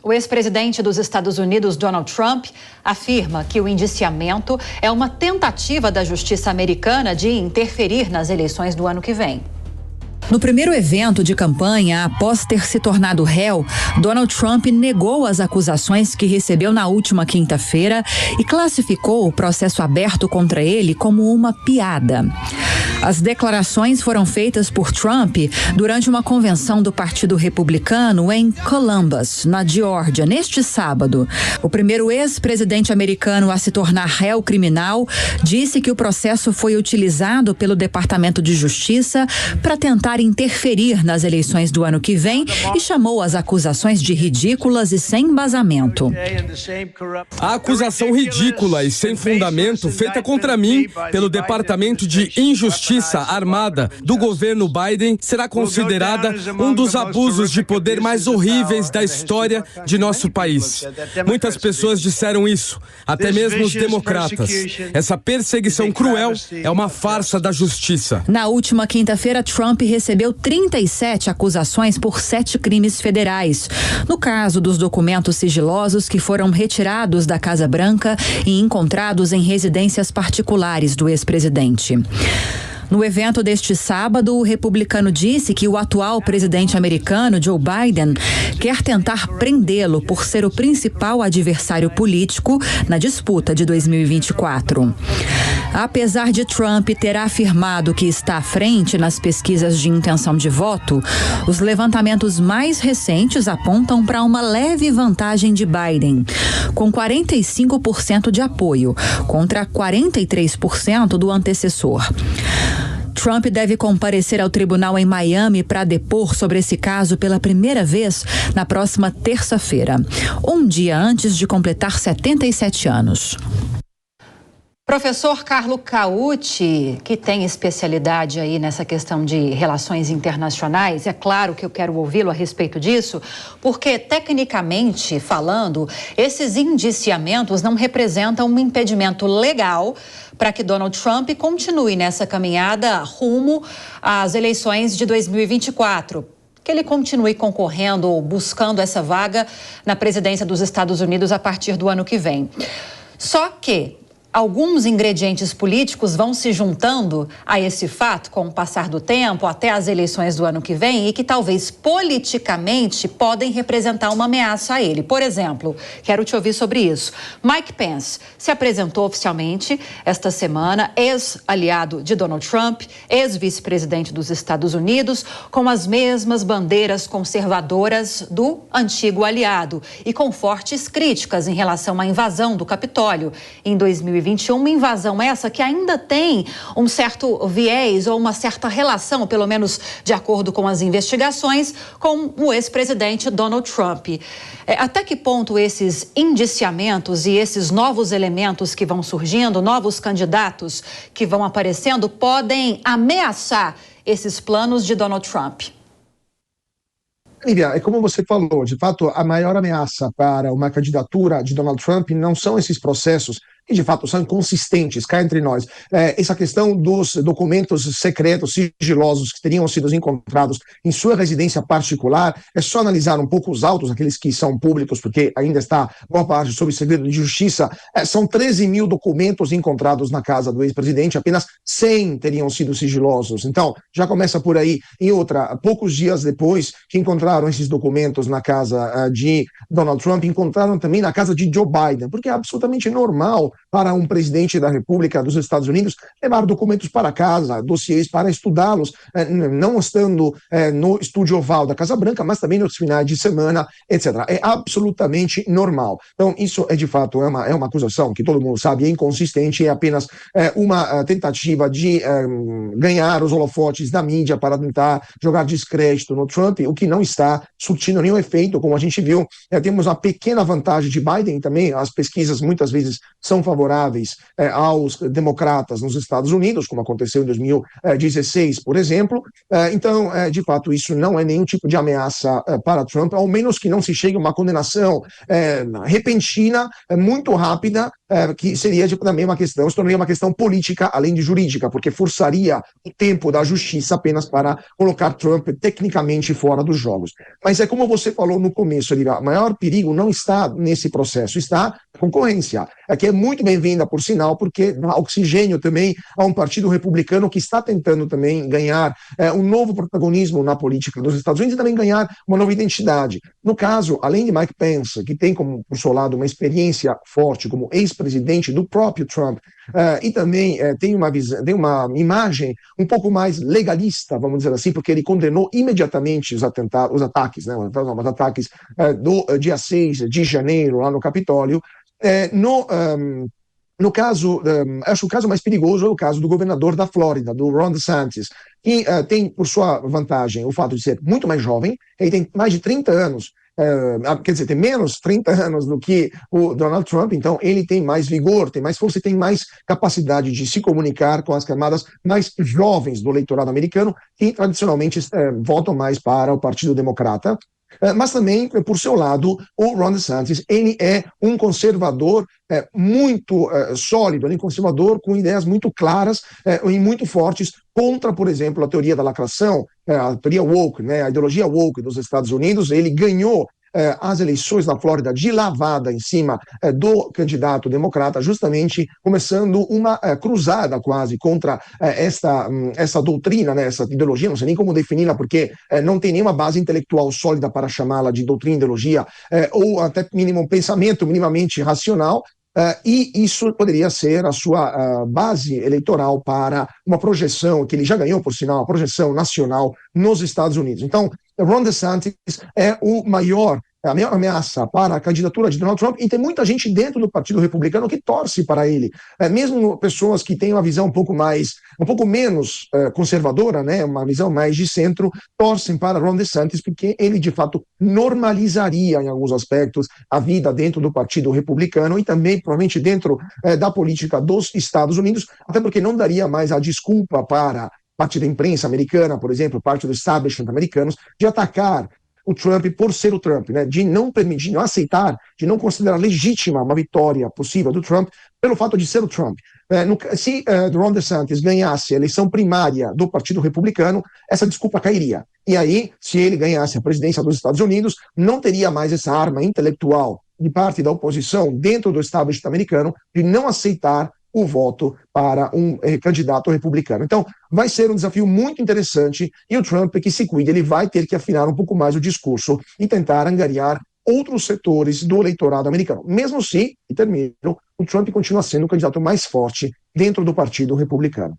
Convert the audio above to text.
O ex-presidente dos Estados Unidos, Donald Trump, afirma que o indiciamento é uma tentativa da justiça americana de interferir nas eleições do ano que vem. No primeiro evento de campanha, após ter se tornado réu, Donald Trump negou as acusações que recebeu na última quinta-feira e classificou o processo aberto contra ele como uma piada. As declarações foram feitas por Trump durante uma convenção do Partido Republicano em Columbus, na Geórgia, neste sábado. O primeiro ex-presidente americano a se tornar réu criminal disse que o processo foi utilizado pelo Departamento de Justiça para tentar interferir nas eleições do ano que vem e chamou as acusações de ridículas e sem embasamento. A acusação ridícula e sem fundamento feita contra mim pelo Departamento de Injustiça Armada do governo Biden será considerada um dos abusos de poder mais horríveis da história de nosso país. Muitas pessoas disseram isso, até mesmo os democratas. Essa perseguição cruel é uma farsa da justiça. Na última quinta-feira, Trump recebeu 37 acusações por 7 crimes federais. No caso dos documentos sigilosos que foram retirados da Casa Branca e encontrados em residências particulares do ex-presidente. No evento deste sábado, o republicano disse que o atual presidente americano, Joe Biden, quer tentar prendê-lo por ser o principal adversário político na disputa de 2024. Apesar de Trump ter afirmado que está à frente nas pesquisas de intenção de voto, os levantamentos mais recentes apontam para uma leve vantagem de Biden, com 45% de apoio, contra 43% do antecessor. Trump deve comparecer ao tribunal em Miami para depor sobre esse caso pela primeira vez na próxima terça-feira, um dia antes de completar 77 anos. Professor Carlo Cauti, que tem especialidade aí nessa questão de relações internacionais, é claro que eu quero ouvi-lo a respeito disso, porque tecnicamente falando, esses indiciamentos não representam um impedimento legal para que Donald Trump continue nessa caminhada rumo às eleições de 2024. Que ele continue concorrendo ou buscando essa vaga na presidência dos Estados Unidos a partir do ano que vem. Só que alguns ingredientes políticos vão se juntando a esse fato com o passar do tempo até as eleições do ano que vem e que talvez politicamente podem representar uma ameaça a ele. Por exemplo, quero te ouvir sobre isso. Mike Pence se apresentou oficialmente esta semana, ex-aliado de Donald Trump, ex-vice-presidente dos Estados Unidos, com as mesmas bandeiras conservadoras do antigo aliado e com fortes críticas em relação à invasão do Capitólio em 2021, uma invasão essa que ainda tem um certo viés ou uma certa relação, pelo menos de acordo com as investigações, com o ex-presidente Donald Trump. Até que ponto esses indiciamentos e esses novos elementos que vão surgindo, novos candidatos que vão aparecendo, podem ameaçar esses planos de Donald Trump? Lívia, é como você falou, de fato, a maior ameaça para uma candidatura de Donald Trump não são esses processos que, de fato, são inconsistentes, cá entre nós. Essa questão dos documentos secretos, sigilosos, que teriam sido encontrados em sua residência particular, é só analisar um pouco os autos, aqueles que são públicos, porque ainda está boa parte sob segredo de justiça. São 13 mil documentos encontrados na casa do ex-presidente, apenas 100 teriam sido sigilosos. Então, já começa por aí. E outra, poucos dias depois que encontraram esses documentos na casa de Donald Trump, encontraram também na casa de Joe Biden, porque é absolutamente normal para um presidente da República dos Estados Unidos levar documentos para casa, dossiês para estudá-los, não estando no estúdio oval da Casa Branca, mas também nos finais de semana, etc. É absolutamente normal. Então, isso é de fato é uma acusação que todo mundo sabe é inconsistente, é apenas uma tentativa de ganhar os holofotes da mídia para tentar jogar descrédito no Trump, o que não está surtindo nenhum efeito, como a gente viu. Temos uma pequena vantagem de Biden também, as pesquisas muitas vezes são favoráveis aos democratas nos Estados Unidos, como aconteceu em 2016, por exemplo. Então, de fato, isso não é nenhum tipo de ameaça para Trump, ao menos que não se chegue a uma condenação repentina, muito rápida, que seria também uma questão, se tornaria uma questão política além de jurídica, porque forçaria o tempo da justiça apenas para colocar Trump tecnicamente fora dos jogos. Mas é como você falou no começo, Elira, o maior perigo não está nesse processo, está na concorrência, que é muito bem-vinda, por sinal, porque dá oxigênio também a um partido republicano que está tentando também ganhar um novo protagonismo na política dos Estados Unidos e também ganhar uma nova identidade. No caso, além de Mike Pence, que tem como, por seu lado, uma experiência forte como ex-presidente do próprio Trump, e também tem uma imagem um pouco mais legalista, vamos dizer assim, porque ele condenou imediatamente os ataques, né, os ataques do dia 6 de janeiro, lá no Capitólio. No caso, acho o caso mais perigoso é o caso do governador da Flórida, do Ron DeSantis, que tem por sua vantagem o fato de ser muito mais jovem, ele tem mais de 30 anos, quer dizer, tem menos 30 anos do que o Donald Trump, então ele tem mais vigor, tem mais força e tem mais capacidade de se comunicar com as camadas mais jovens do eleitorado americano, que tradicionalmente votam mais para o Partido Democrata. Mas também, por seu lado, o Ron DeSantis, ele é um conservador muito sólido, um conservador com ideias muito claras e muito fortes contra, por exemplo, a teoria da lacração, a teoria woke, né, a ideologia woke dos Estados Unidos. Ele ganhou as eleições na Flórida de lavada em cima do candidato democrata, justamente começando uma cruzada quase contra essa doutrina, né, essa ideologia, não sei nem como defini-la, porque não tem nenhuma base intelectual sólida para chamá-la de doutrina, ideologia, ou até mínimo pensamento minimamente racional. E isso poderia ser a sua base eleitoral para uma projeção, que ele já ganhou, por sinal, uma projeção nacional nos Estados Unidos. Então, Ron DeSantis é a maior ameaça para a candidatura de Donald Trump, e tem muita gente dentro do Partido Republicano que torce para ele. Mesmo pessoas que têm uma visão um pouco menos conservadora, né, uma visão mais de centro, torcem para Ron DeSantis, porque ele, de fato, normalizaria, em alguns aspectos, a vida dentro do Partido Republicano e também, provavelmente, dentro da política dos Estados Unidos, até porque não daria mais a desculpa para parte da imprensa americana, por exemplo, parte do establishment americanos, de atacar o Trump por ser o Trump, né? De não permitir, de não aceitar, de não considerar legítima uma vitória possível do Trump pelo fato de ser o Trump. Se Ron DeSantis ganhasse a eleição primária do Partido Republicano, essa desculpa cairia. E aí, se ele ganhasse a presidência dos Estados Unidos, não teria mais essa arma intelectual de parte da oposição dentro do establishment americano de não aceitar o voto para um candidato republicano. Então, vai ser um desafio muito interessante, e o Trump, que se cuide, ele vai ter que afinar um pouco mais o discurso e tentar angariar outros setores do eleitorado americano. Mesmo se, e termino, o Trump continua sendo o candidato mais forte dentro do Partido Republicano.